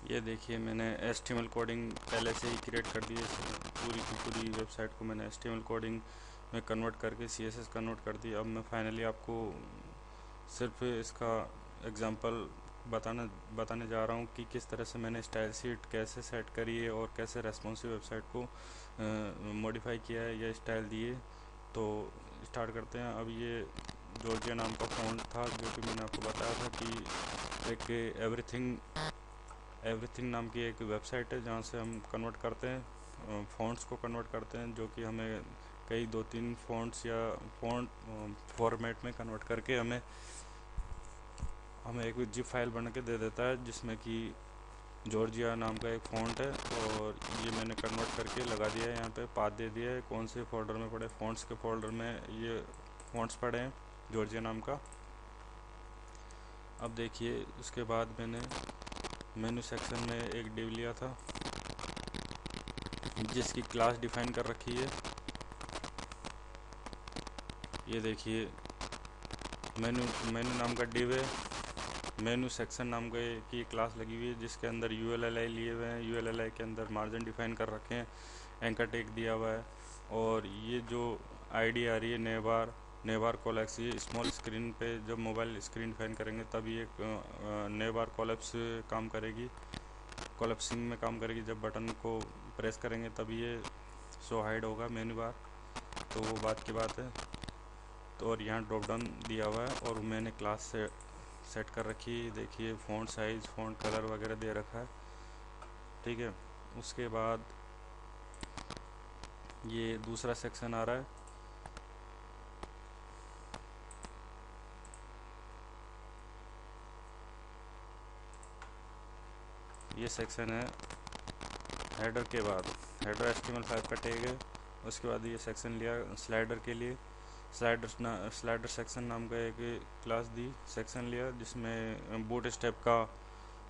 ये देखिए मैंने HTML कोडिंग पहले से ही क्रिएट कर दी है। पूरी की पूरी वेबसाइट को मैंने HTML कोडिंग में कन्वर्ट करके CSS कन्वर्ट कर दी। अब मैं फाइनली आपको सिर्फ इसका एग्जांपल बताने जा रहा हूँ कि किस तरह से मैंने स्टाइल शीट कैसे सेट करी है और कैसे रेस्पॉन्सिव वेबसाइट को मॉडिफाई किया है या स्टाइल दिए। तो स्टार्ट करते हैं। अब ये जॉर्जिया नाम का फ़ॉन्ट था जो कि मैंने आपको बताया था कि एक एवरीथिंग नाम की एक वेबसाइट है जहाँ से हम कन्वर्ट करते हैं, फ़ॉन्ट्स को कन्वर्ट करते हैं, जो कि हमें कई 2-3 फ़ॉन्ट्स या फ़ॉन्ट फॉर्मेट में कन्वर्ट करके हमें एक जिप फाइल बना के दे देता है जिसमें कि जॉर्जिया नाम का एक फ़ॉन्ट है। और ये मैंने कन्वर्ट करके लगा दिया है, यहाँ पे पाथ दे दिया है कौन से फोल्डर में पड़े। फ़ॉन्ट्स के फोल्डर में ये फ़ॉन्ट्स पड़े हैं जॉर्जिया नाम का। अब देखिए उसके बाद मैंने मेनू सेक्शन में एक डिव लिया था जिसकी क्लास डिफाइन कर रखी है। ये देखिए मेनू मेनू नाम का डिव है। मेनू सेक्शन नाम की क्लास लगी हुई है जिसके अंदर ULLI लिए हुए हैं। ULLI के अंदर मार्जिन डिफाइन कर रखे हैं, एंकर टैग दिया हुआ है। और ये जो ID आ रही है नेबार कोलैप्स, ये स्मॉल स्क्रीन पे जब मोबाइल स्क्रीन डिफाइन करेंगे तब ये नेबार कोलैप्स काम करेगी, कोलैप्सिंग में काम करेगी। जब बटन को प्रेस करेंगे तब ये शो हाइड होगा मेनू बार, तो वो बात की बात है। तो और यहाँ ड्रॉप डाउन दिया हुआ है और मैंने क्लास से सेट कर रखी है। देखिए फ़ॉन्ट साइज़, फ़ॉन्ट कलर वगैरह दे रखा है, ठीक है। उसके बाद ये दूसरा सेक्शन आ रहा है। ये सेक्शन है हेडर के बाद। हेडर HTML5 का टैग है। उसके बाद ये सेक्शन लिया स्लाइडर के लिए। स्लाइडर सेक्शन नाम का एक क्लास दी, सेक्शन लिया जिसमें बूट स्टेप का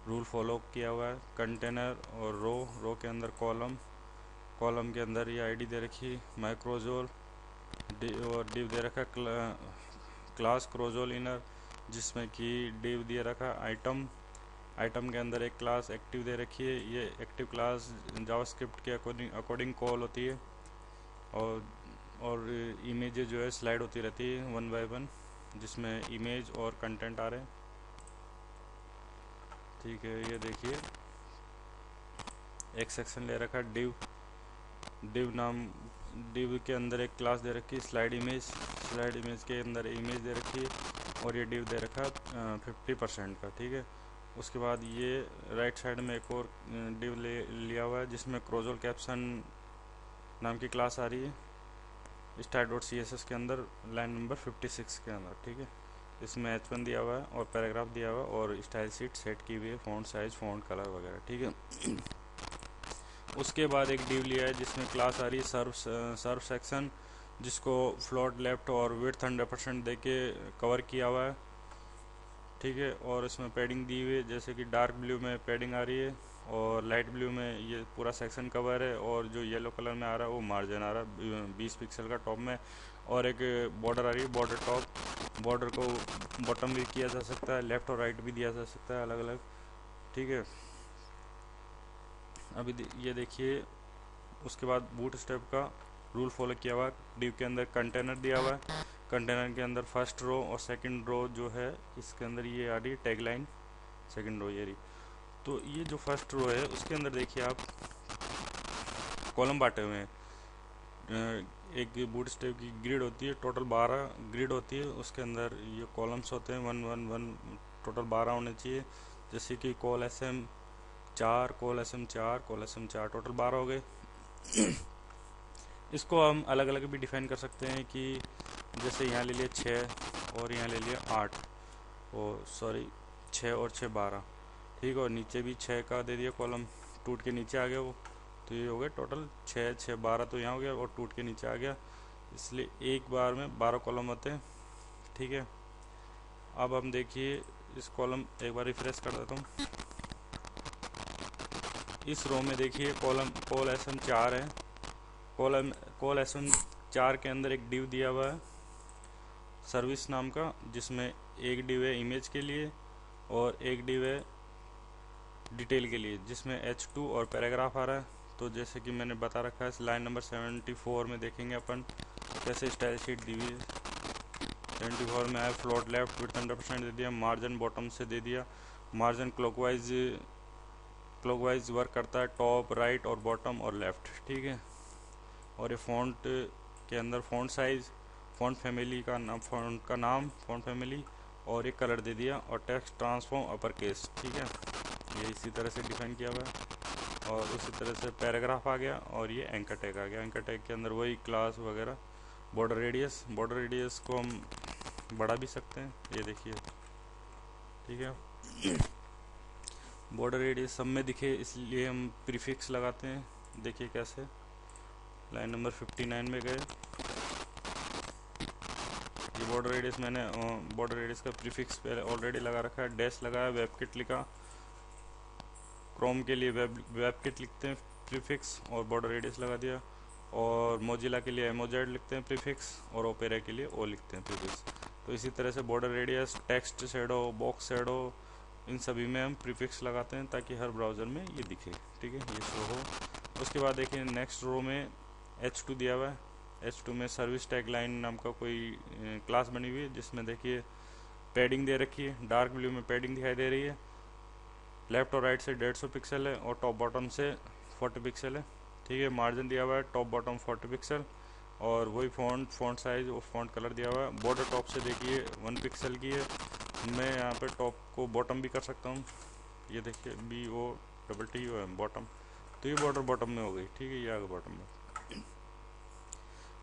रूल फॉलो किया हुआ है। कंटेनर और रो के अंदर कॉलम के अंदर ये ID दे रखी माइक्रोजोल और डिव दे रखा क्लास क्रोजोल इनर, जिसमें कि डिव दिया रखा आइटम के अंदर एक क्लास एक्टिव दे रखी है। ये एक्टिव क्लास जावास्क्रिप्ट के अकॉर्डिंग कॉल होती है और इमेज जो है स्लाइड होती रहती है 1 बाय 1, जिसमें इमेज और कंटेंट आ रहे हैं, ठीक है। ये देखिए एक सेक्शन ले रखा डिव के अंदर एक क्लास दे रखी है स्लाइड इमेज के अंदर इमेज दे रखी है और ये डिव दे रखा 50% का, ठीक है। उसके बाद ये राइट साइड में एक और डिव लिया हुआ है जिसमें क्रोजोल कैप्शन नाम की क्लास आ रही है start.css के अंदर लाइन नंबर 56 के अंदर, ठीक है। इसमें H1 दिया हुआ है और पैराग्राफ दिया हुआ है और स्टाइल शीट सेट की हुई है, फ़ॉन्ट साइज, फ़ॉन्ट कलर वगैरह, ठीक है। उसके बाद एक डिव लिया है जिसमें क्लास आ रही है सर्व सेक्शन, जिसको फ्लोट लेफ्ट और विड्थ 100% दे के कवर किया हुआ है, ठीक है। और इसमें पैडिंग दी हुई है, जैसे कि डार्क ब्लू में पैडिंग आ रही है और लाइट ब्लू में ये पूरा सेक्शन कवर है और जो येलो कलर में आ रहा है वो मार्जिन आ रहा है 20 पिक्सल का टॉप में। और एक बॉर्डर आ रही है बॉर्डर को बॉटम भी किया जा सकता है, लेफ़्ट और राइट भी दिया जा सकता है अलग अलग, ठीक है। अभी ये देखिए उसके बाद बूट स्टेप का रूल फॉलो किया हुआ है। डिव के अंदर कंटेनर दिया हुआ है, कंटेनर के अंदर फर्स्ट रो और सेकंड रो जो है इसके अंदर ये आ रही है टैगलाइन, सेकंड रो ये रही। तो ये जो फर्स्ट रो है उसके अंदर देखिए आप कॉलम बांटे हुए हैं। एक बूट स्टेप की ग्रिड होती है, टोटल 12 ग्रिड होती है, उसके अंदर ये कॉलम्स होते हैं 1 1 1, टोटल 12 होने चाहिए। जैसे कि call SM 4, call SM 4, call SM 4, total 12 हो गए। इसको हम अलग अलग भी डिफाइन कर सकते हैं कि जैसे यहाँ ले लिए 6 और यहाँ ले लिए 8, और सॉरी 6 और 6 12, ठीक है। और नीचे भी 6 का दे दिया कॉलम, टूट के नीचे आ गया वो, तो ये हो गया टोटल 6 6 12, तो यहाँ हो गया और टूट के नीचे आ गया, इसलिए एक बार में 12 कॉलम होते हैं, ठीक है। अब हम देखिए इस कॉलम एक बार रिफ्रेश कर देता हूँ। इस रो में देखिए कॉल SM 4 है। कॉल SM 4 के अंदर एक डिव दिया हुआ है सर्विस नाम का, जिसमें एक डिव है इमेज के लिए और एक डिव है डिटेल के लिए, जिसमें H2 और पैराग्राफ आ रहा है। तो जैसे कि मैंने बता रखा है, लाइन नंबर 74 में देखेंगे अपन कैसे स्टाइल शीट दी हुई है। 74 में आया फ्लोट लेफ्ट विड्थ 100% दे दिया, मार्जिन बॉटम से दे दिया, मार्जिन क्लॉकवाइज वर्क करता है, टॉप राइट और बॉटम और लेफ्ट, ठीक है। और ये फ़ॉन्ट के अंदर फ़ॉन्ट साइज़, फ़ॉन्ट फैमिली का नाम, फ़ॉन्ट फैमिली, और एक कलर दे दिया, और टेक्स्ट ट्रांसफॉर्म अपर केस, ठीक है। ये इसी तरह से डिफाइन किया हुआ है। और उसी तरह से पैराग्राफ आ गया, और ये एंकर टैग आ गया। एंकर टैग के अंदर वही क्लास वगैरह। बॉर्डर रेडियस को हम बढ़ा भी सकते हैं, ये देखिए, ठीक है। बॉर्डर रेडियस सब में दिखे इसलिए हम प्रीफिक्स लगाते हैं, देखिए कैसे। लाइन नंबर 59 में गए, ये बॉर्डर रेडियस मैंने बॉर्डर रेडियस का प्रीफिक्स पहले ऑलरेडी लगा रखा है, डैश लगाया, वेबकिट लिखा, क्रोम के लिए वेबकिट लिखते हैं प्रीफिक्स और बॉर्डर रेडियस लगा दिया, और मोजिला के लिए एमोजेड लिखते हैं प्रीफिक्स, और ओपेरा के लिए ओ लिखते हैं प्रीफिक्स। तो इसी तरह से border radius, text shadow, box shadow, इन सभी में हम प्रीफिक्स लगाते हैं ताकि हर ब्राउज़र में ये दिखे, ठीक है, ये शो हो। उसके बाद देखिए नेक्स्ट रो में H2 दिया हुआ है। H2 में सर्विस टैग लाइन नाम का कोई क्लास बनी हुई है, जिसमें देखिए पैडिंग दे रखी है, डार्क ब्लू में पैडिंग दिखाई दे रही है, लेफ्ट और राइट से 150 पिक्सल है, और टॉप बॉटम से 40 पिक्सल है, ठीक है। मार्जिन दिया हुआ है टॉप बॉटम 40 पिक्सल, और वही फ़ॉन्ट साइज़ और फ़ॉन्ट कलर दिया हुआ है। बॉर्डर टॉप से देखिए 1 पिक्सल की है, मैं यहाँ पे टॉप को बॉटम भी कर सकता हूँ, ये देखिए BOTTO है बॉटम, तो ये बॉर्डर बॉटम में हो गई, ठीक है, ये आगे बॉटम में।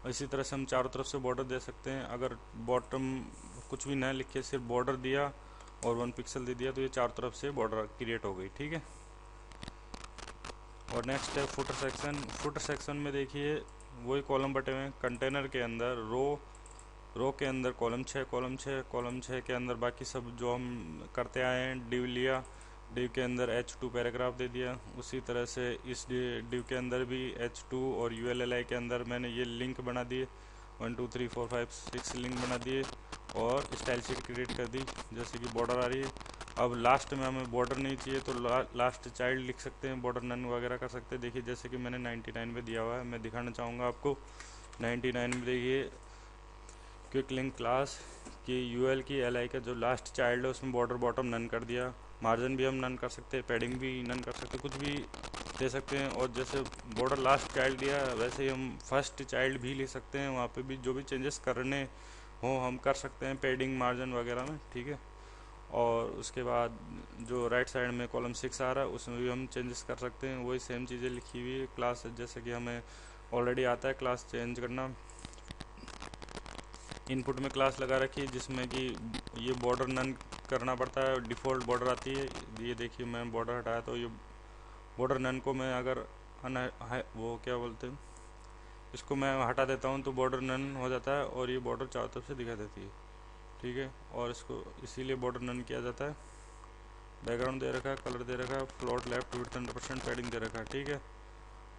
इसी तरह से हम चारों तरफ से बॉर्डर दे सकते हैं। अगर बॉटम कुछ भी ना लिखे, सिर्फ बॉर्डर दिया और 1 पिक्सल दे दिया, तो ये चारों तरफ से बॉर्डर क्रिएट हो गई, ठीक है। और नेक्स्ट है फुटर सेक्शन। फुटर सेक्शन में देखिए वही कॉलम बटे हुए हैं, कंटेनर के अंदर रो के अंदर कॉलम 6 के अंदर बाकी सब जो हम करते आए हैं। डिव लिया, डिव के अंदर H2 पैराग्राफ दे दिया। उसी तरह से इस डिव के अंदर भी H2 और ULLI के अंदर मैंने ये लिंक बना दिए, 1 2 3 4 5 6 लिंक बना दिए, और स्टाइल शीट क्रिएट कर दी, जैसे कि बॉर्डर आ रही है। अब लास्ट में हमें बॉर्डर नहीं चाहिए तो लास्ट चाइल्ड लिख सकते हैं, बॉर्डर नन वगैरह कर सकते हैं। देखिए जैसे कि मैंने 99 में दिया हुआ है, मैं दिखाना चाहूँगा आपको। 99 में देखिए क्विक लिंक क्लास की UL की LI का जो लास्ट चाइल्ड है उसमें बॉर्डर बॉटम नन कर दिया। मार्जिन भी हम नन कर सकते हैं, पैडिंग भी नन कर सकते हैं, कुछ भी दे सकते हैं। और जैसे बॉर्डर लास्ट चाइल्ड दिया वैसे ही हम फर्स्ट चाइल्ड भी ले सकते हैं, वहाँ पे भी जो भी चेंजेस करने हो हम कर सकते हैं पैडिंग मार्जिन वगैरह में, ठीक है। और उसके बाद जो राइट साइड में कॉलम 6 आ रहा है उसमें भी हम चेंजेस कर सकते हैं, वही सेम चीज़ें लिखी हुई है क्लास, जैसे कि हमें ऑलरेडी आता है क्लास चेंज करना। इनपुट में क्लास लगा रखी है जिसमें कि ये बॉर्डर नन करना पड़ता है, डिफ़ॉल्ट बॉर्डर आती है। ये देखिए मैं बॉर्डर हटाया तो ये बॉर्डर नन को मैं अगर वो क्या बोलते हैं, इसको मैं हटा देता हूँ तो बॉर्डर नन हो जाता है, और ये बॉर्डर चारों तरफ से दिखा देती है, ठीक है। और इसको इसीलिए बॉर्डर नन किया जाता है। बैकग्राउंड दे रखा है, कलर दे रखा है, फ्लोट लेफ्ट विड्थ 100% पैडिंग दे रखा है, ठीक है।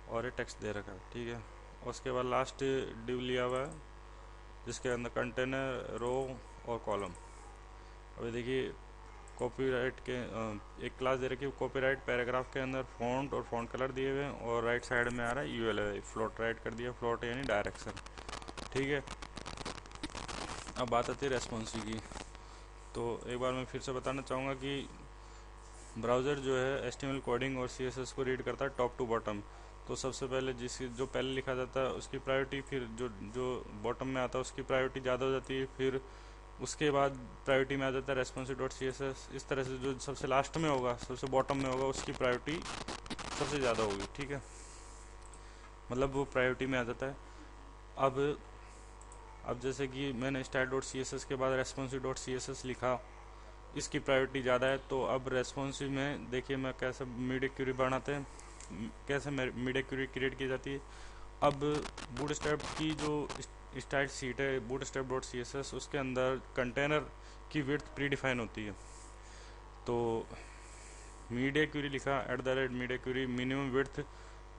और ये टेक्स्ट दे रखा है, ठीक है। और उसके बाद लास्ट डिव लिया हुआ है जिसके अंदर कंटेनर, रो और कॉलम। अभी देखिए कॉपीराइट के एक क्लास दे रखी है, कॉपीराइट पैराग्राफ के अंदर फ़ॉन्ट और फ़ॉन्ट कलर दिए हुए हैं, और राइट साइड में आ रहा है ULI, फ्लोट राइट कर दिया, फ्लोट यानी डायरेक्शन, ठीक है। अब बात आती है रेस्पॉन्सिव की। तो एक बार मैं फिर से बताना चाहूँगा कि ब्राउज़र जो है HTML कोडिंग और CSS को रीड करता है टॉप टू बॉटम। तो सबसे पहले जो पहले लिखा जाता है उसकी प्रायोरिटी, फिर जो बॉटम में आता है उसकी प्रायोरिटी ज़्यादा हो जाती है, फिर उसके बाद प्रायोरिटी में आ जाता है responsive.css। इस तरह से जो सबसे लास्ट में होगा, सबसे बॉटम में होगा, उसकी प्रायोरिटी सबसे ज़्यादा होगी, ठीक है, मतलब वो प्रायोरिटी में आ जाता है। अब जैसे कि मैंने style.css के बाद responsive.css लिखा, इसकी प्रायोरिटी ज़्यादा है। तो अब रेस्पॉन्सिव में देखिए मैं कैसे मीडिया क्यूरी बनाते हैं, कैसे मीडिया क्यूरी क्रिएट की जाती है। अब बूटस्ट्रैप की जो स्टाइल शीट है bootstrap.css, उसके अंदर कंटेनर की विड्थ प्री डिफाइन होती है। तो मीडिया क्यूरी लिखा @मीडिया क्यूरी, मिनिमम विड्थ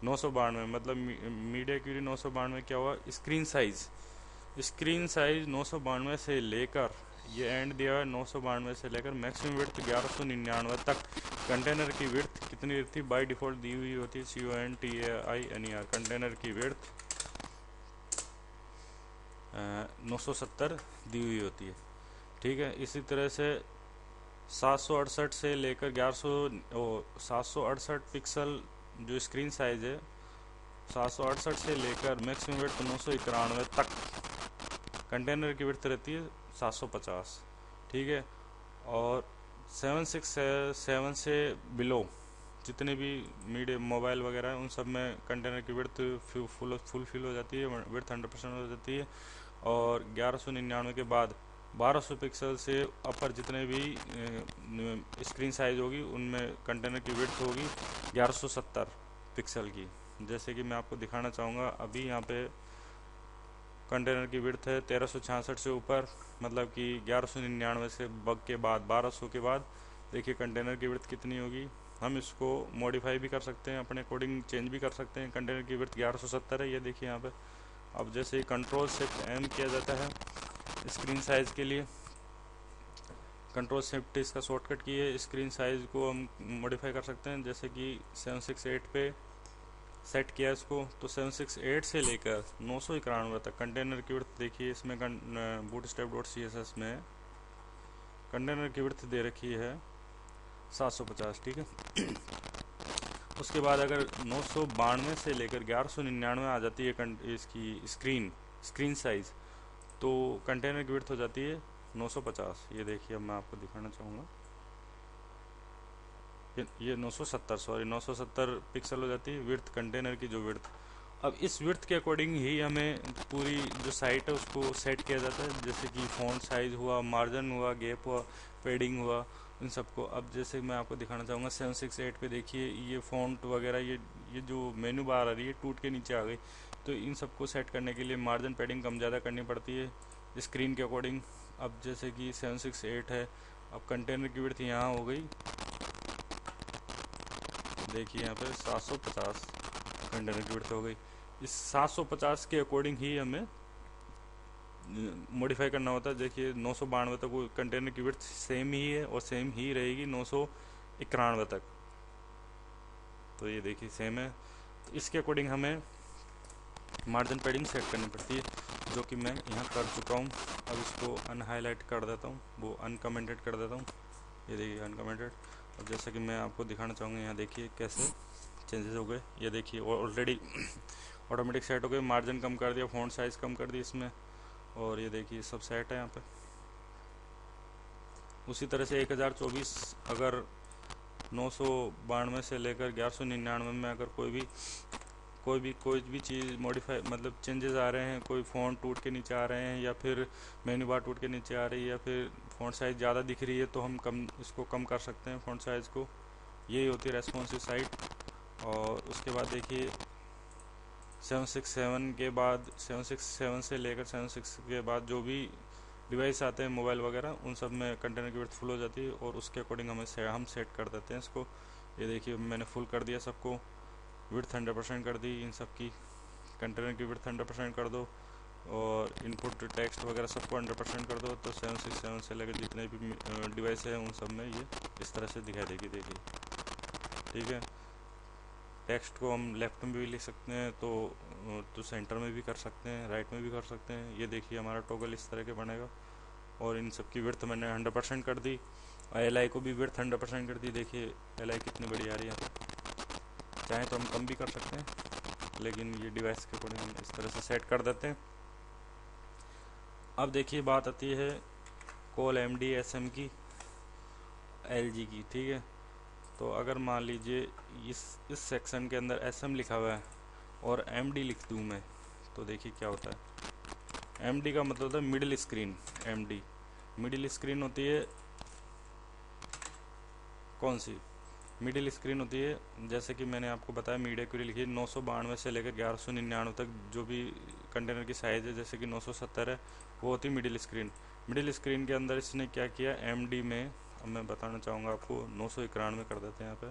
992, मतलब मीडिया क्यूरी 992 क्या हुआ, स्क्रीन साइज़ 992 से लेकर ये एंड दिया हुआ है 992 से लेकर मैक्सिमम विड्थ 1199 तक। कंटेनर की विड्थ कितनी थी? बाय डिफ़ॉल्ट दी हुई होती है CONTAINER, कंटेनर की विड्थ 970 दी हुई होती है, ठीक है। इसी तरह से 768 से लेकर 768 पिक्सल जो स्क्रीन साइज है, 768 से लेकर मैक्सिमम विड्थ 991 तक कंटेनर की विड्थ रहती है 750, ठीक है। और 767 से बिलो जितने भी मीडियम मोबाइल वगैरह हैं उन सब में कंटेनर की विड्थ फुल फिल हो जाती है, विड्थ 100% हो जाती है। और 1199 के बाद 1200 पिक्सल से अपर जितने भी स्क्रीन साइज होगी उनमें कंटेनर की विड्थ होगी 1170 पिक्सल की। जैसे कि मैं आपको दिखाना चाहूँगा, अभी यहाँ पे कंटेनर की विड्थ है 1366 से ऊपर, मतलब कि 1199 से बग के बाद 1200 के बाद देखिए कंटेनर की विड्थ कितनी होगी। हम इसको मॉडिफाई भी कर सकते हैं, अपने अकॉर्डिंग चेंज भी कर सकते हैं। कंटेनर की विड्थ 1170 है, ये देखिए यहाँ पे। अब जैसे ही कंट्रोल शिफ्ट M किया जाता है स्क्रीन साइज़ के लिए, कंट्रोल शिफ्ट इसका शॉर्टकट की है, स्क्रीन साइज़ को हम मॉडिफाई कर सकते हैं। जैसे कि 768 पे सेट किया इसको, तो 768 से लेकर 991 तक कंटेनर की विड्थ देखिए। इसमें bootstrap.css में कंटेनर की विड्थ दे रखी है 750, ठीक है। उसके बाद अगर 992 से लेकर 1199 आ जाती है इसकी स्क्रीन साइज़, तो कंटेनर की विड्थ हो जाती है 950। ये देखिए, अब मैं आपको दिखाना चाहूँगा, ये 970 पिक्सल हो जाती है विड्थ, कंटेनर की जो विड्थ। अब इस विड्थ के अकॉर्डिंग ही हमें पूरी जो साइट है उसको सेट किया जाता है। जैसे कि फ़ॉन्ट साइज़ हुआ, मार्जिन हुआ, गैप हुआ, पेडिंग हुआ, इन सबको। अब जैसे मैं आपको दिखाना चाहूँगा 768 पे देखिए, ये फ़ॉन्ट वगैरह, ये जो मेनू बार आ रही है टूट के नीचे आ गई। तो इन सबको सेट करने के लिए मार्जिन पेडिंग कम ज़्यादा करनी पड़ती है स्क्रीन के अकॉर्डिंग। अब जैसे कि 768 है, अब कंटेनर की विड्थ यहाँ हो गई, देखिए यहाँ पे 750 कंटेनर की विड्थ हो गई। इस 750 के अकॉर्डिंग ही हमें मॉडिफाई करना होता है। देखिए 992 तक वो कंटेनर की विड्थ सेम ही है और सेम ही रहेगी 991 तक, तो ये देखिए सेम है। तो इसके अकॉर्डिंग हमें मार्जिन पेडिंग सेट करनी पड़ती है, जो कि मैं यहाँ कर चुका हूँ। अब इसको अनहाईलाइट कर देता हूँ, वो अनकमेंटेड कर देता हूँ, ये देखिए अनकमेंटेड। अब जैसा कि मैं आपको दिखाना चाहूँगा, यहाँ देखिए कैसे चेंजेस हो गए। ये देखिए ऑलरेडी ऑटोमेटिक सेट हो गए, मार्जिन कम कर दिया, फ़ॉन्ट साइज़ कम कर दी इसमें, और ये देखिए सब सेट है यहाँ पे। उसी तरह से 1024 अगर 992 से लेकर 1199 में अगर कोई भी चीज़ मॉडिफाई, मतलब चेंजेस आ रहे हैं, कोई फ़ॉन्ट टूट के नीचे आ रहे हैं, या फिर मेन्यू बार टूट के नीचे आ रही है, या फिर फ़ॉन्ट साइज़ ज़्यादा दिख रही है, तो हम इसको कम कर सकते हैं फ़ॉन्ट साइज़ को। यही होती है रेस्पॉन्सिव साइट। और उसके बाद देखिए 767 के बाद, 767 से लेकर 76 के बाद जो भी डिवाइस आते हैं मोबाइल वगैरह, उन सब में कंटेनर की विड्थ फुल हो जाती है, और उसके अकॉर्डिंग हम सेट कर देते हैं इसको। ये देखिए मैंने फुल कर दिया सबको, विड्थ 100% कर दी इन सब की, कंटेनर की विड्थ 100% कर दो, और इनपुट टेक्स्ट वगैरह सबको 100% कर दो, तो 767 से लेकर जितने भी डिवाइस हैं उन सब में ये इस तरह से दिखाई देगी, देखिए, ठीक है। टेक्स्ट को हम लेफ़्ट में भी लिख सकते हैं, तो सेंटर में भी कर सकते हैं, राइट में भी कर सकते हैं। ये देखिए हमारा टॉगल इस तरह के बनेगा, और इन सब की विड्थ मैंने 100% कर दी, और LI को भी विड्थ 100% कर दी। देखिए LI कितनी बड़ी आ रही है, चाहे तो हम कम भी कर सकते हैं, लेकिन ये डिवाइस के अकॉर्डिंग हम इस तरह से सेट कर देते हैं। अब देखिए बात आती है कॉल MD SM की, LG की, ठीक है। तो अगर मान लीजिए इस सेक्शन के अंदर SM लिखा हुआ है और MD लिख दूँ मैं, तो देखिए क्या होता है। MD का मतलब होता है मिडिल स्क्रीन। मिडिल स्क्रीन होती है कौन सी? मिडिल स्क्रीन होती है, जैसे कि मैंने आपको बताया मीडिया क्वेरी लिखी 992 से लेकर 1199 तक जो भी कंटेनर की साइज़ है, जैसे कि 970 है, वो होती है मिडिल स्क्रीन। मिडिल स्क्रीन के अंदर इसने क्या किया, MD में, अब मैं बताना चाहूँगा आपको, 991 कर देते हैं यहाँ पे।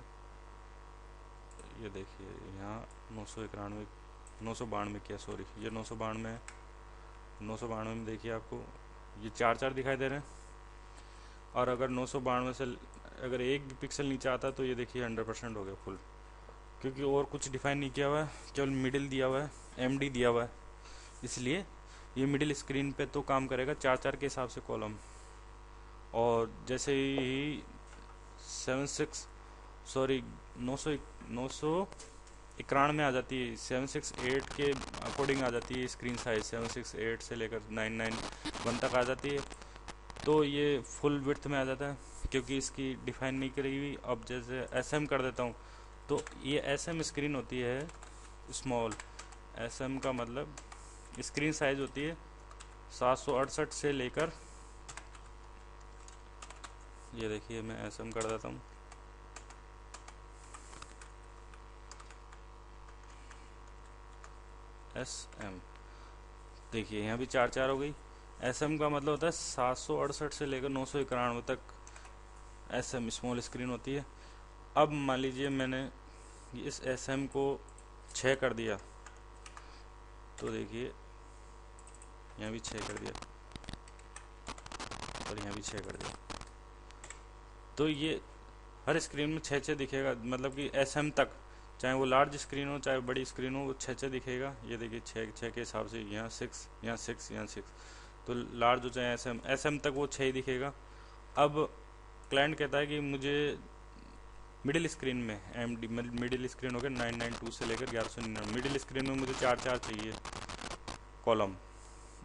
ये देखिए यहाँ 992 किया, सॉरी, ये 992 है। 992 में देखिए आपको ये 4 दिखाई दे रहे हैं, और अगर 992 से अगर एक भी पिक्सल नीचे आता है तो ये देखिए 100% हो गया फुल, क्योंकि और कुछ डिफाइन नहीं किया हुआ है, केवल मिडिल दिया हुआ है, एमडी दिया हुआ है, इसलिए ये मिडिल स्क्रीन पे तो काम करेगा 4-4 के हिसाब से कॉलम। और जैसे ही 76 सॉरी 991 में आ जाती है, 768 के अकॉर्डिंग आ जाती है स्क्रीन साइज, 768 से लेकर 991 तक आ जाती है, तो ये फुल विड्थ में आ जाता है, क्योंकि इसकी डिफाइन नहीं करी हुई। अब जैसे एसएम कर देता हूँ तो ये एसएम स्क्रीन होती है स्मॉल, एसएम का मतलब स्क्रीन साइज होती है 768 से लेकर, ये देखिए मैं एसएम कर देता हूँ, एसएम देखिए यहाँ भी 4-4 हो गई। एसएम का मतलब होता है 768 से लेकर 991 तक एसएम स्मॉल स्क्रीन होती है। अब मान लीजिए मैंने इस एसएम को 6 कर दिया, तो देखिए यहाँ भी 6 कर दिया और यहाँ भी 6 कर दिया, तो ये हर स्क्रीन में 6-6 दिखेगा, मतलब कि एसएम तक, चाहे वो लार्ज स्क्रीन हो चाहे बड़ी स्क्रीन हो, वो 6-6 दिखेगा। ये देखिए 6 के हिसाब से, यहाँ 6, यहाँ 6, यहाँ 6, तो लार्ज हो चाहे एसएम तक वो 6 ही दिखेगा। अब क्लाइंट कहता है कि मुझे मिडिल स्क्रीन में एमडी, मिडिल स्क्रीन हो गया 992 से लेकर 1199, मिडिल स्क्रीन में मुझे 4-4 चाहिए कॉलम,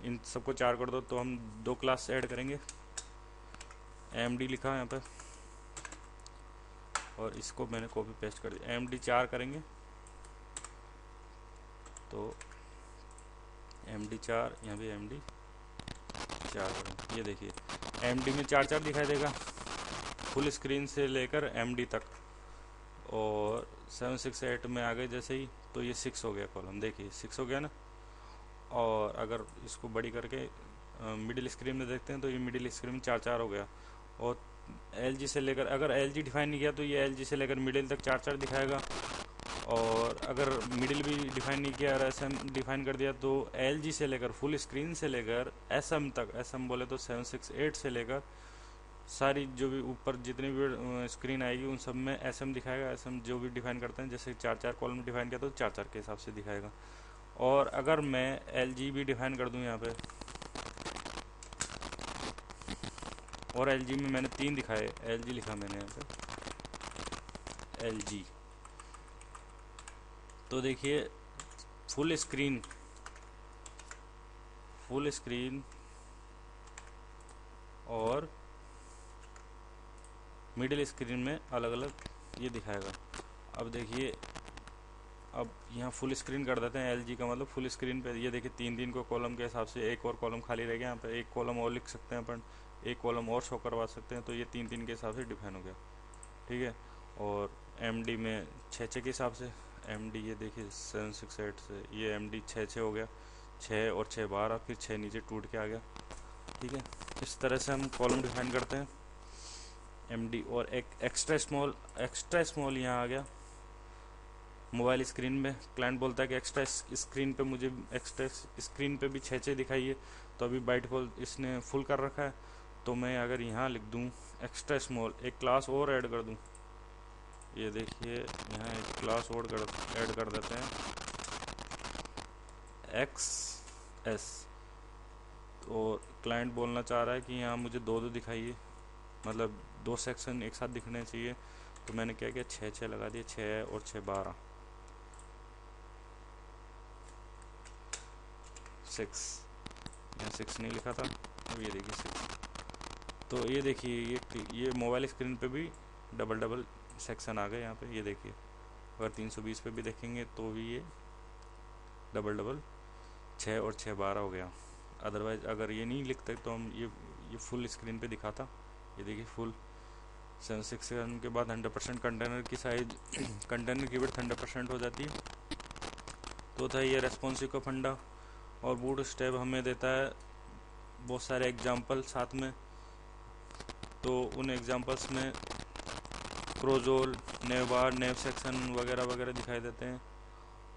इन सबको 4 कर दो, तो हम 2 क्लास ऐड करेंगे। एमडी लिखा है यहाँ पे और इसको मैंने कॉपी पेस्ट कर दिया, एमडी 4 करेंगे, तो एमडी 4, यहाँ भी एमडी 4 करेंगे। ये देखिए एमडी में 4-4 दिखाई देगा फुल स्क्रीन से लेकर एमडी तक, और 768 में आ गए जैसे ही, तो ये 6 हो गया कॉलम, देखिए 6 हो गया ना। और अगर इसको बड़ी करके मिडिल स्क्रीन में देखते हैं तो ये मिडिल स्क्रीन में 4-4 हो गया। और एलजी से लेकर, अगर एलजी डिफाइन नहीं किया तो ये एलजी से लेकर मिडिल तक 4-4 दिखाएगा, और अगर मिडिल भी डिफाइन नहीं किया और एसएम डिफाइन कर दिया तो एलजी से लेकर फुल स्क्रीन से लेकर एसएम तक, एसएम बोले तो 768 से लेकर सारी जो भी ऊपर जितनी भी स्क्रीन आएगी उन सब में एसएम दिखाएगा। एसएम जो भी डिफाइन करते हैं, जैसे 4-4 कॉलम डिफाइन किया तो 4-4 के हिसाब से दिखाएगा। और अगर मैं एलजी भी डिफाइन कर दूं यहाँ पे, और एलजी में मैंने 3 दिखाए, एलजी लिखा मैंने यहाँ पे एलजी, तो देखिए फुल स्क्रीन और मिडिल स्क्रीन में अलग अलग ये दिखाएगा। अब देखिए, अब यहाँ फुल स्क्रीन कर देते हैं, एलजी का मतलब फुल स्क्रीन पे, ये देखिए 3-3 को कॉलम के हिसाब से, एक और कॉलम खाली रह गया, यहाँ पे एक कॉलम और लिख सकते हैं अपन, एक कॉलम और शो करवा सकते हैं, तो ये 3-3 के हिसाब से डिफाइन हो गया, ठीक है। और एमडी में 6-6 के हिसाब से, एमडी ये देखिए 768 से ये एमडी 6-6 हो गया, 6 और 6 12, फिर 6 नीचे टूट के आ गया, ठीक है। इस तरह से हम कॉलम डिफाइन करते हैं एमडी। और एक एक्स्ट्रा स्मॉल यहाँ आ गया मोबाइल स्क्रीन में। क्लाइंट बोलता है कि एक्स्ट्रा स्क्रीन पे मुझे एक्स्ट्रा स्क्रीन पे भी 6-6 दिखाइए, तो अभी बाइट फॉल इसने फुल कर रखा है, तो मैं अगर यहाँ लिख दूँ एक्स्ट्रा स्मॉल, एक क्लास और ऐड कर दूँ, ये देखिए यहाँ एक क्लास और ऐड कर देते हैं XS। तो क्लाइंट बोलना चाह रहा है कि यहाँ मुझे 2-2 दिखाइए, मतलब 2 सेक्शन एक साथ दिखने चाहिए, तो मैंने क्या किया 6-6 लगा दिए, 6 और 6 12, 6, यहाँ 6 नहीं लिखा था, अब ये देखिए 6। तो ये देखिए ये मोबाइल स्क्रीन पे भी डबल सेक्शन आ गए यहाँ पे, ये देखिए अगर 320 पे भी देखेंगे तो भी ये डबल 6 और 6 12 हो गया। अदरवाइज अगर ये नहीं लिखते तो हम ये फुल स्क्रीन पे दिखाता। ये देखिए फुल 767 के बाद 100% कंटेनर की साइज कंटेनर की विड्थ 100% हो जाती है। तो था ये रेस्पॉन्सिव का फंडा। और बूट स्टेप हमें देता है बहुत सारे एग्जांपल साथ में, तो उन एग्जांपल्स में क्रोजोल, नेवबार, नेव सेक्शन वगैरह वगैरह दिखाई देते हैं,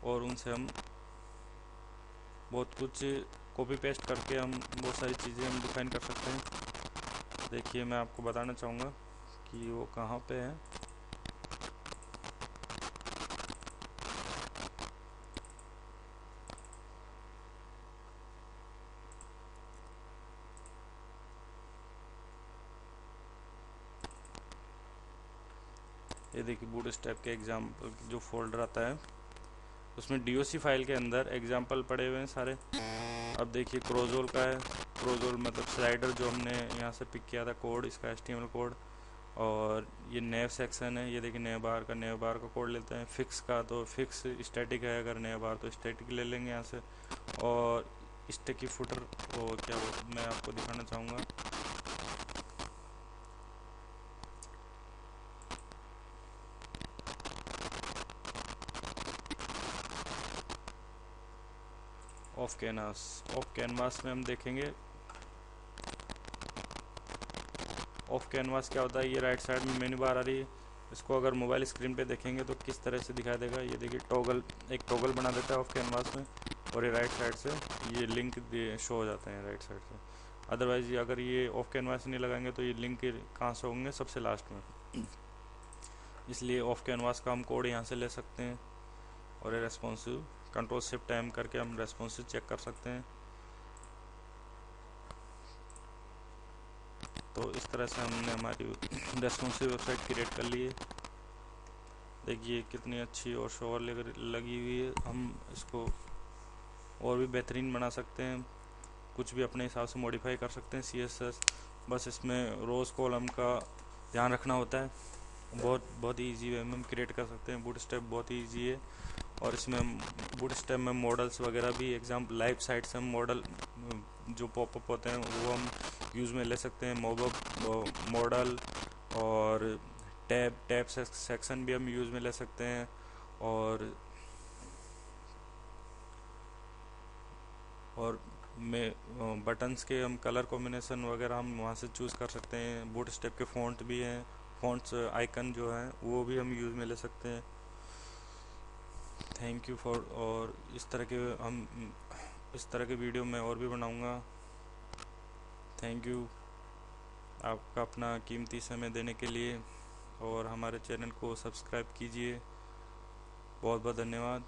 और उनसे हम बहुत कुछ कॉपी पेस्ट करके हम बहुत सारी चीज़ें हम डिफाइन कर सकते हैं। देखिए मैं आपको बताना चाहूँगा कि वो कहाँ पे है। ये देखिए बूटस्ट्रैप के एग्जाम्पल जो फोल्डर आता है उसमें डीओसी फाइल के अंदर एग्जाम्पल पड़े हुए हैं सारे। अब देखिए क्रोजोल का है, क्रोजोल मतलब स्लाइडर जो हमने यहाँ से पिक किया था कोड, इसका HTML कोड। और ये नेव सेक्शन है, ये देखिए नेव बार का कोड लेते हैं। फिक्स का तो फिक्स स्टैटिक है, अगर नेव बार तो स्टैटिक ले लेंगे यहाँ से। और स्टैकी फुटर वो क्या वो मैं आपको दिखाना चाहूँगा। ऑफ कैनवास में हम देखेंगे ऑफ कैनवास क्या होता है। ये राइट साइड में मेन्यू बार आ रही है, इसको अगर मोबाइल स्क्रीन पे देखेंगे तो किस तरह से दिखाई देगा। ये देखिए एक टॉगल बना देता है ऑफ कैनवास में, और ये राइट साइड से ये लिंक शो हो जाते हैं राइट साइड से। अदरवाइज अगर ये ऑफ कैनवास नहीं लगाएंगे तो ये लिंक कहाँ से होंगे, सबसे लास्ट में। इसलिए ऑफ कैनवास का हम कोड यहाँ से ले सकते हैं। और ये रेस्पॉन्सिव Ctrl+Shift+M करके हम रेस्पॉन्सिव चेक कर सकते हैं। तो इस तरह से हमने हमारी रेस्पॉन्सिव वेबसाइट क्रिएट कर ली है। देखिए कितनी अच्छी और शोर लगी हुई है। हम इसको और भी बेहतरीन बना सकते हैं, कुछ भी अपने हिसाब से मॉडिफाई कर सकते हैं CSS। बस इसमें रोज़ कॉलम का ध्यान रखना होता है। बहुत ही ईजी वे में हम क्रिएट कर सकते हैं। बूटस्ट्रैप बहुत ही ईजी है। और इसमें बूटस्ट्रैप में मॉडल्स वगैरह भी लाइव साइट से हम मॉडल जो पॉपअप होते हैं वो हम यूज़ में ले सकते हैं। मॉडल और टैब सेक्शन भी हम यूज़ में ले सकते हैं। और में बटन्स के हम कलर कॉम्बिनेशन वगैरह हम वहाँ से चूज़ कर सकते हैं। बूटस्ट्रैप के फ़ॉन्ट भी हैं, फ़ॉन्ट्स आइकन जो हैं वो भी हम यूज़ में ले सकते हैं। Thank you for. और इस तरह के वीडियो मैं और भी बनाऊंगा। थैंक यू आपका अपना कीमती समय देने के लिए, और हमारे चैनल को सब्सक्राइब कीजिए। बहुत बहुत धन्यवाद।